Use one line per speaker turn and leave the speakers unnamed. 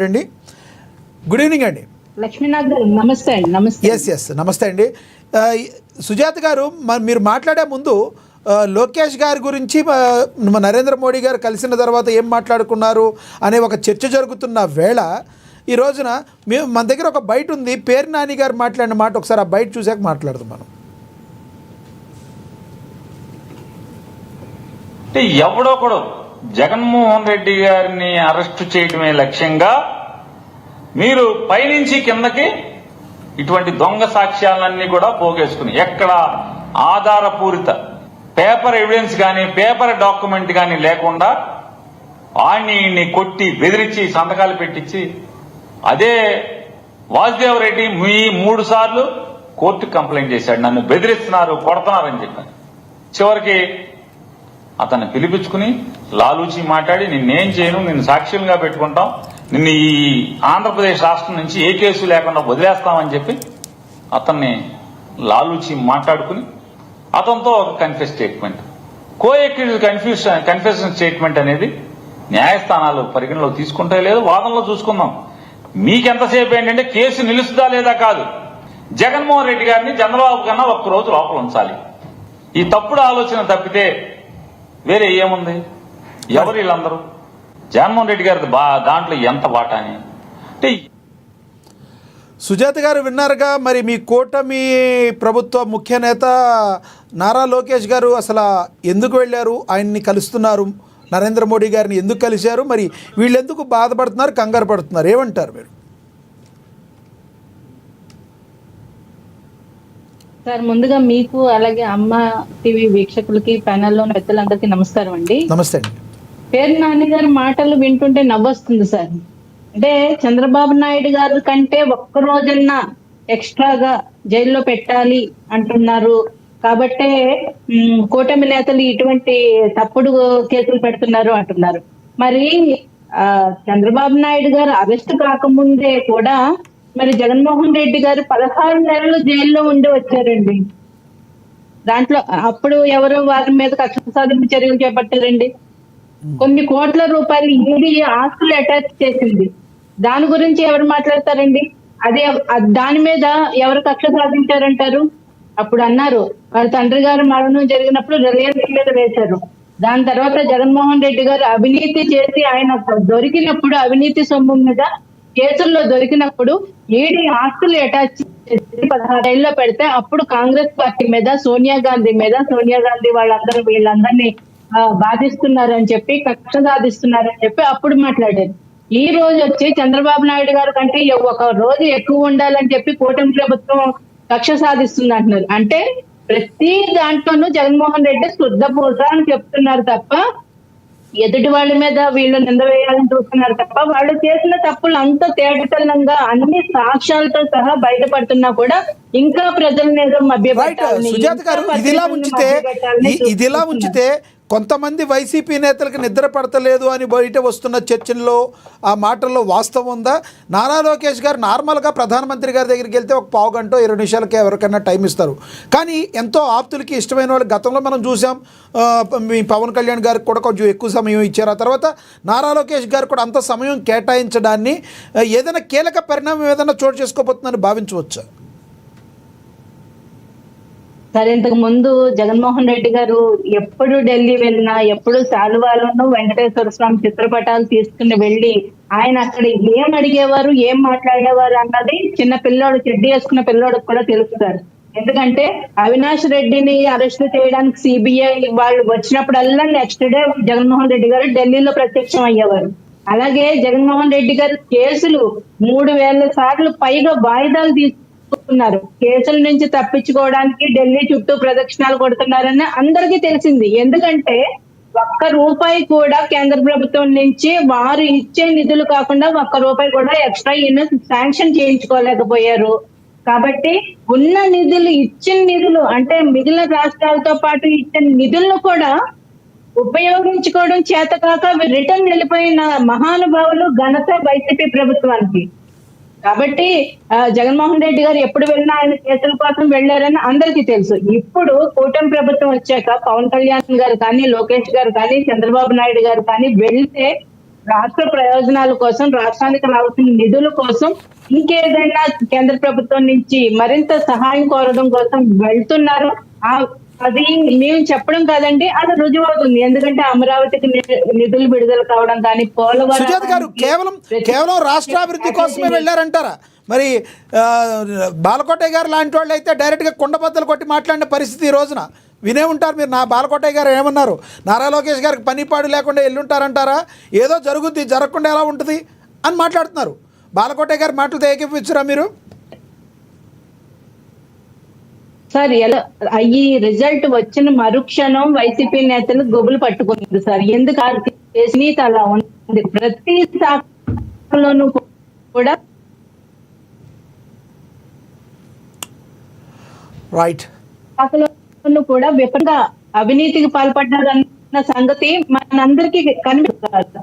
అండి. Good evening అండి.
లక్ష్మీనాథ్ గారు నమస్తే అండి.
నమస్తే అండి. సుజాత గారు, మీరు మాట్లాడే ముందు లోకేష్ గారి గురించి నరేంద్ర మోడీ గారు కలిసిన తర్వాత ఏం మాట్లాడుకున్నారు అనే ఒక చర్చ జరుగుతున్న వేళ ఈ రోజున మన దగ్గర ఒక బయట ఉంది. పేరు నాని గారు మాట్లాడిన మాట ఒకసారి ఆ బయట చూసాక మాట్లాడదాం మనం.
అంటే ఎవడో కూడా జగన్మోహన్ రెడ్డి గారిని అరెస్టు చేయడమే లక్ష్యంగా మీరు పైనుంచి కిందకి ఇటువంటి దొంగ సాక్ష్యాలన్నీ కూడా పోగేసుకుని ఎక్కడ ఆధారపూరిత పేపర్ ఎవిడెన్స్ కానీ పేపర్ డాక్యుమెంట్ కానీ లేకుండా వాణ్ణి కొట్టి బెదిరించి సంతకాలు పెట్టించి అదే వాసుదేవ్ రెడ్డి 3 సార్లు కోర్టుకు కంప్లైంట్ చేశాడు. నన్ను బెదిరిస్తున్నారు, కొడుతున్నారని చెప్పాను. చివరికి అతన్ని పిలిపించుకుని లాలూచి మాట్లాడి నిన్నేం చేయను, నిన్ను సాక్ష్యంగా పెట్టుకుంటాం, నిన్ను ఈ ఆంధ్రప్రదేశ్ రాష్ట్రం నుంచి ఏ కేసు లేకుండా వదిలేస్తామని చెప్పి అతన్ని లాలూచి మాట్లాడుకుని అతనితో ఒక కన్ఫెస్ స్టేట్మెంట్, కన్ఫెషన్ స్టేట్మెంట్ అనేది న్యాయస్థానాలు పరిగణలో తీసుకుంటే లేదు. వాదనలో చూసుకుందాం. మీకెంతసేపు ఏంటంటే కేసు నిలుస్తుందా లేదా కాదు, జగన్మోహన్ రెడ్డి గారిని చంద్రబాబు కన్నా ఒక్కరోజు లోపల ఉంచాలి. ఈ తప్పుడు ఆలోచన తప్పితే వేరే ఏముంది? ఎవరు వీళ్ళందరూ? జగన్మోహన్ రెడ్డి గారి దాంట్లో ఎంత వాటా అని అంటే.
సుజాత గారు విన్నారుగా, మరి మీ కూటమి ప్రభుత్వ ముఖ్య నేత నారా లోకేష్ గారు అసలు ఎందుకు వెళ్ళారు, ఆయన్ని కలుస్తున్నారు, నరేంద్ర మోడీ గారిని ఎందుకు కలిశారు, మరి వీళ్ళు ఎందుకు బాధపడుతున్నారు, కంగారు పడుతున్నారు, ఏమంటారు మీరు?
సార్, ముందుగా మీకు అలాగే అమ్మ టీవీ వీక్షకులకి ప్యానెల్లో పెద్దలందరికీ నమస్కారం అండి.
నమస్తే అండి.
పేరు నాని గారి మాటలు వింటుంటే నవ్వొస్తుంది సార్. అంటే చంద్రబాబు నాయుడు గారి కంటే ఒక్క రోజన్నా ఎక్స్ట్రాగా జైల్లో పెట్టాలి అంటున్నారు కాబట్టే కూటమి నేతలు ఇటువంటి తప్పుడు కేసులు పెడుతున్నారు అంటున్నారు. మరి చంద్రబాబు నాయుడు గారు అరెస్ట్ కాకముందే కూడా మరి జగన్మోహన్ రెడ్డి గారు 16 నెలలు జైల్లో ఉండి వచ్చారండి. దాంట్లో అప్పుడు ఎవరు వారి మీద కక్ష సాధింపు చర్యలు చేపట్టారండి. కొన్ని కోట్ల రూపాయలు ఈడీ ఆస్తులు అటాచ్ చేసింది. దాని గురించి ఎవరు మాట్లాడతారండి? అదే దాని మీద ఎవరు కక్ష సాధించారంటారు? అప్పుడు అన్నారు వాళ్ళ తండ్రి గారు మరణం జరిగినప్పుడు రిలయన్స్ మీద వేశారు. దాని తర్వాత జగన్మోహన్ రెడ్డి గారు అవినీతి చేసి ఆయన దొరికినప్పుడు అవినీతి సొమ్ము మీద కేసుల్లో దొరికినప్పుడు ఈడీ ఆస్తులు అటాచ్ చేసి 16 ఏళ్ళలో పెడితే అప్పుడు కాంగ్రెస్ పార్టీ మీద సోనియా గాంధీ వీళ్ళందరినీ బాధిస్తున్నారని చెప్పి కక్ష సాధిస్తున్నారని చెప్పి అప్పుడు మాట్లాడారు. ఈ రోజు వచ్చి చంద్రబాబు నాయుడు గారు కంటే ఒక రోజు ఎక్కువ ఉండాలని చెప్పి కూటమి ప్రభుత్వం కక్ష సాధిస్తుంది అంటున్నారు. అంటే ప్రతి దాంట్లోనూ జగన్మోహన్ రెడ్డి శుద్ధపూస అని చెప్తున్నారు తప్ప ఎదుటి వాళ్ళ మీద వీళ్ళు నింద వేయాలని చూస్తున్నారు తప్ప వాళ్ళు చేసిన తప్పులు అంత తేటతెల్లంగా అన్ని సాక్ష్యాలతో సహా బయటపడుతున్నా కూడా ఇంకా ప్రజలను ఏదో
సుజాత గారు, ఇదిలా ఉంచితే కొంతమంది వైసీపీ నేతలకు నిద్ర పడతలేదు అని బయట వస్తున్న చర్చల్లో ఆ మాటల్లో వాస్తవం ఉందా? నారా లోకేష్ గారు నార్మల్గా ప్రధానమంత్రి గారి దగ్గరికి వెళ్తే ఒక 15 గంట 20 నిమిషాలకే ఎవరికైనా టైం ఇస్తారు. కానీ ఎంతో ఆప్తులకి ఇష్టమైన వాళ్ళు గతంలో మనం చూసాం. మీ పవన్ కళ్యాణ్ గారికి కూడా కొంచెం ఎక్కువ సమయం ఇచ్చారు. ఆ తర్వాత నారా లోకేష్ గారు కూడా అంత సమయం కేటాయించడాన్ని ఏదైనా కీలక పరిణామం ఏదైనా చోటు చేసుకోబోతుందని భావించవచ్చా?
సరే, ఇంతకు ముందు జగన్మోహన్ రెడ్డి గారు ఎప్పుడు ఢిల్లీ వెళ్ళినా ఎప్పుడు శాలువాలను వెంకటేశ్వర స్వామి చిత్రపటాలు తీసుకుని వెళ్ళి ఆయన అక్కడ ఏం అడిగేవారు, ఏం మాట్లాడేవారు అన్నది చిన్న పిల్లోడు, చెడ్డీ వేసుకున్న పిల్లోడికి కూడా తెలుస్తారు. ఎందుకంటే అవినాష్ రెడ్డిని అరెస్ట్ చేయడానికి సిబిఐ వాళ్ళు వచ్చినప్పుడల్లా నెక్స్ట్ డే జగన్మోహన్ రెడ్డి గారు ఢిల్లీలో ప్రత్యక్షం అయ్యేవారు. అలాగే జగన్మోహన్ రెడ్డి గారు కేసులు 3000 సార్లు పైగా వాయిదాలు తీసుకున్నారు. కేసుల నుంచి తప్పించుకోవడానికి ఢిల్లీ చుట్టూ ప్రదక్షిణాలు కొడుతున్నారని అందరికీ తెలిసింది. ఎందుకంటే ₹1 కూడా కేంద్ర ప్రభుత్వం నుంచి వారు ఇచ్చే నిధులు కాకుండా ₹1 కూడా ఎక్స్ట్రా శాంక్షన్ చేయించుకోలేకపోయారు. కాబట్టి ఉన్న నిధులు, ఇచ్చిన నిధులు అంటే మిగిలిన రాష్ట్రాలతో పాటు ఇచ్చిన నిధులను కూడా ఉపయోగించుకోవడం చేతకాక రిటర్న్ వెళ్ళిపోయిన మహానుభావులు ఘనత వైసీపీ ప్రభుత్వానికి. కాబట్టి జగన్మోహన్ రెడ్డి గారు ఎప్పుడు వెళ్ళినా ఆయన కేసుల కోసం వెళ్లారని అందరికీ తెలుసు. ఇప్పుడు కూటమి ప్రభుత్వం వచ్చాక పవన్ కళ్యాణ్ గారు కానీ, లోకేష్ గారు కానీ, చంద్రబాబు నాయుడు గారు కానీ వెళ్తే రాష్ట్ర ప్రయోజనాల కోసం, రాష్ట్రానికి రావాల్సిన నిధుల కోసం, ఇంకేదైనా కేంద్ర ప్రభుత్వం నుంచి మరింత సహాయం కోరడం కోసం వెళ్తున్నారు. అది మేము చెప్పడం కాదండి, అది రుజువు అవుతుంది. ఎందుకంటే అమరావతికి నిధులు విడుదల కావడం కానీ,
సుజాత గారు కేవలం రాష్ట్రాభివృద్ధి కోసమే వెళ్ళారంటారా? మరి బాలకోటయ్య గారు లాంటి వాళ్ళు అయితే డైరెక్ట్గా కుండబద్దలు కొట్టి మాట్లాడిన పరిస్థితి ఈ రోజున వినే ఉంటారు మీరు. బాలకోటయ్య గారు ఏమన్నారు? నారా లోకేష్ గారికి పనిపాడు లేకుండా ఎల్లుంటారంటారా? ఏదో జరుగుద్ది, జరగకుండా ఎలా ఉంటుంది అని మాట్లాడుతున్నారు. బాలకోటయ్య గారి మాటలతో ఏకీపించరా మీరు?
సార్, ఈ రిజల్ట్ వచ్చిన మరుక్షణం వైసీపీ నేతలు గొబులు పట్టుకుంది సార్. ఎందుకు అలా ఉంది? ప్రతి శాఖలోనూ కూడా
రైట్
కూడా విపరీతంగా అవినీతికి పాల్పడ్డారన్న సంగతి మనందరికీ కనిపిస్తుంది.